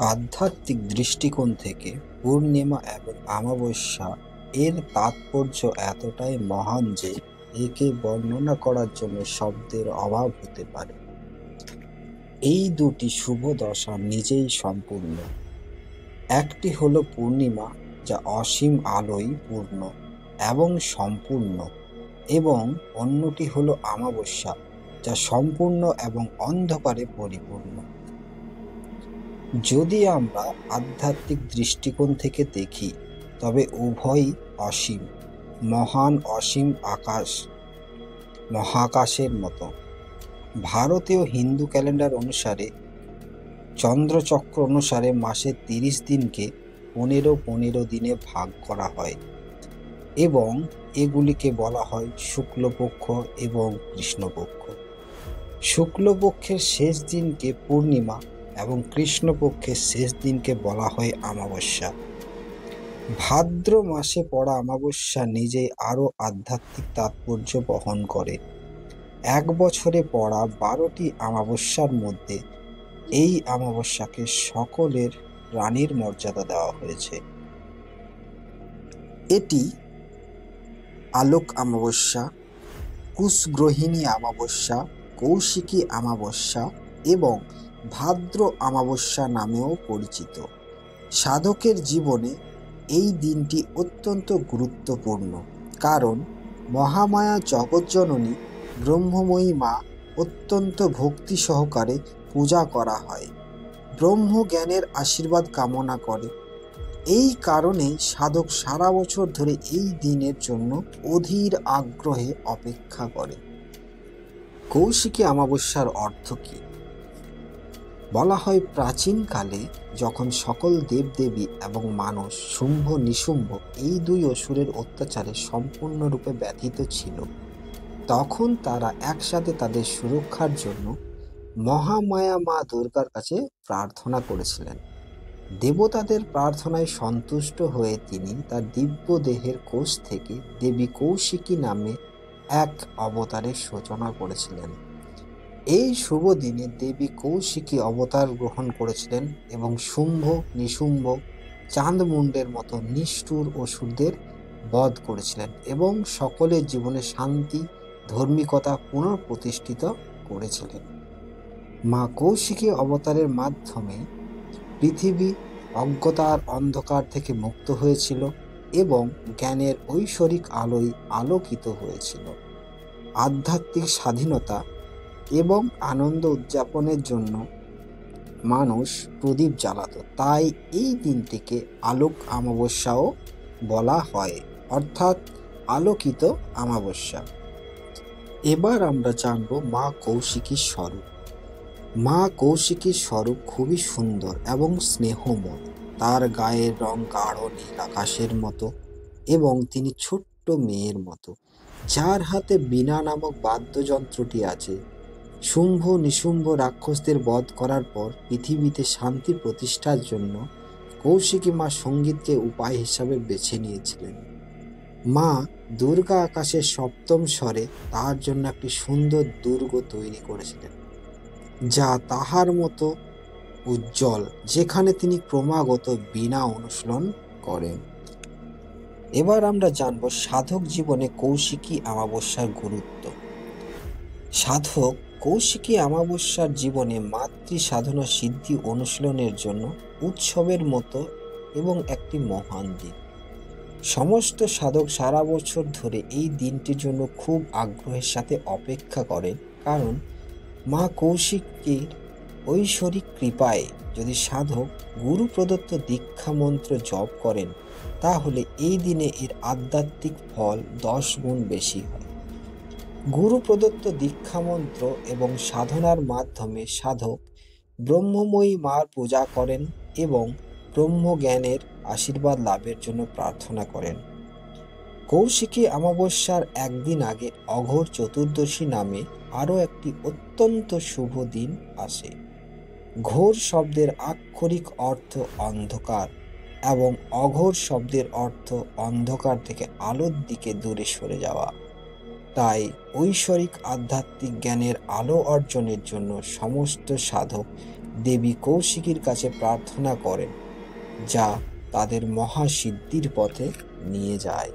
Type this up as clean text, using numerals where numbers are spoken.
আধ্যাত্মিক দৃষ্টিকোণ থেকে পূর্ণিমা এবং অমাবস্যা এর তাৎপর্য এতটাই মহান যে একে বর্ণনা করার জন্য শব্দের অভাব হতে পারে। এই দুটি শুভ দশা নিজেই সম্পূর্ণ। একটি হলো পূর্ণিমা, যা অসীম আলোয় পূর্ণ এবং সম্পূর্ণ, এবং অন্যটি হলো অমাবস্যা, যা সম্পূর্ণ এবং অন্ধকারে পরিপূর্ণ। যদি আমরা আধ্যাত্মিক দৃষ্টিকোণ থেকে দেখি, তবে উভয়ই অসীম, মহান অসীম মহাকাশের মতো। ভারতীয় হিন্দু ক্যালেন্ডার অনুসারে চন্দ্রচক্র অনুসারে মাসের ৩০ দিনকে ১৫ দিনে ভাগ করা হয় এবং এগুলিকে বলা হয় শুক্লপক্ষ এবং কৃষ্ণপক্ষ। শুক্লপক্ষের শেষ দিনকে পূর্ণিমা এবং কৃষ্ণপক্ষের শেষ দিনকে বলা হয় অমাবস্যা। ভাদ্র মাসে পড়া অমাবস্যা নিজেই আরও আধ্যাত্মিক তাৎপর্য বহন করে। এক বছরে পড়া ১২টি অমাবস্যার মধ্যে এই অমাবস্যাকে সকলের রানীর মর্যাদা দেওয়া হয়েছে। এটি আলোক অমাবস্যা, কুশগ্রহিণী অমাবস্যা, কৌশিকী অমাবস্যা এবং ভাদ্র অমাবস্যা নামেও পরিচিত। সাধকের জীবনে এই দিনটি অত্যন্ত গুরুত্বপূর্ণ, কারণ মহামায়া জগজ্জননী ব্রহ্মময়ী মা অত্যন্ত ভক্তি সহকারে পূজা করা হয়, ব্রহ্মজ্ঞানের আশীর্বাদ কামনা করে। এই কারণেই সাধক সারা বছর ধরে এই দিনের জন্য অধীর আগ্রহে অপেক্ষা করে। কৌশিকী অমাবস্যার অর্থ কী? বলা হয়, প্রাচীনকালে যখন সকল দেবদেবী এবং মানুষ শুম্ভ নিশুম্ভ এই দুই অসুরের অত্যাচারে সম্পূর্ণরূপে ব্যথিত ছিল, তখন তারা একসাথে তাদের সুরক্ষার জন্য মহামায়া মা দুর্গার কাছে প্রার্থনা করেছিলেন। দেবতাদের প্রার্থনায় সন্তুষ্ট হয়ে তিনি তার দিব্য দেহের কোষ থেকে দেবী কৌশিকী নামে এক অবতারের সূচনা করেছিলেন। এই শুভ দিনে দেবী কৌশিকী অবতার গ্রহণ করেছিলেন এবং শুম্ভ নিশুম্ভ চাঁদমুণ্ডের মতো নিষ্ঠুর অসুরদের বধ করেছিলেন এবং সকলের জীবনে শান্তি ধার্মিকতা পুনঃপ্রতিষ্ঠিত করেছিলেন। মা কৌশিকী অবতারের মাধ্যমে পৃথিবী অজ্ঞতার অন্ধকার থেকে মুক্ত হয়েছিল এবং জ্ঞানের ঐশ্বরিক আলোয় আলোকিত হয়েছিল। আধ্যাত্মিক স্বাধীনতা এবং আনন্দ উদযাপনের জন্য মানুষ প্রদীপ জ্বালাত, তাই এই দিনটিকে আলোক অমাবস্যাও বলা হয়, অর্থাৎ আলোকিত অমাবস্যা। এবার আমরা জানব মা কৌশিকীর স্বরূপ। মা কৌশিকীর স্বরূপ খুবই সুন্দর এবং স্নেহময়। তার গায়ের রং গাঢ় নীল আকাশের মতো এবং তিনি ছোট্ট মেয়ের মতো, যার হাতে বীণা নামক বাদ্যযন্ত্রটি আছে। শুম্ভ নিশুম্ভ রাক্ষসদের বধ করার পর পৃথিবীতে শান্তি প্রতিষ্ঠার জন্য কৌশিকী মা সঙ্গীতকে উপায় হিসাবে বেছে নিয়েছিলেন। মা দুর্গা আকাশের সপ্তম স্বরে তার জন্য একটি সুন্দর দুর্গ তৈরি করেছিলেন, যা তাহার মতো উজ্জ্বল, যেখানে তিনি ক্রমাগত বীণা অনুশীলন করেন। এবার আমরা জানব সাধক জীবনে কৌশিকী অমাবস্যার গুরুত্ব। সাধক কৌশিকী অমাবস্যার জীবনে মাতৃ সাধনা সিদ্ধি অনুশীলনের জন্য উৎসবের মতো এবং একটি মহান দিন। সমস্ত সাধক সারা বছর ধরে এই দিনটির জন্য খুব আগ্রহের সাথে অপেক্ষা করেন, কারণ মা কৌশিকীর ঐশ্বরিক কৃপায় যদি সাধক গুরু প্রদত্ত দীক্ষা মন্ত্র জপ করেন, তাহলে এই দিনে এর আধ্যাত্মিক ফল 10 গুণ বেশি হয়। গুরু প্রদত্ত দীক্ষা মন্ত্র এবং সাধনার মাধ্যমে সাধক ব্রহ্মময়ী মার পূজা করেন এবং ব্রহ্মজ্ঞানের আশীর্বাদ লাভের জন্য প্রার্থনা করেন। কৌশিকী অমাবস্যার একদিন আগে অঘোর চতুর্দশী নামে আরও একটি অত্যন্ত শুভ দিন আসে। ঘোর শব্দের আক্ষরিক অর্থ অন্ধকার এবং অঘোর শব্দের অর্থ অন্ধকার থেকে আলোর দিকে দূরে সরে যাওয়া। তাই ঐশ্বরিক আধ্যাত্মিক জ্ঞানের আলো অর্জনের জন্য সমস্ত সাধক দেবী কৌশিকীর কাছে প্রার্থনা করেন, যা তাদের মহাসিদ্ধির পথে নিয়ে যায়।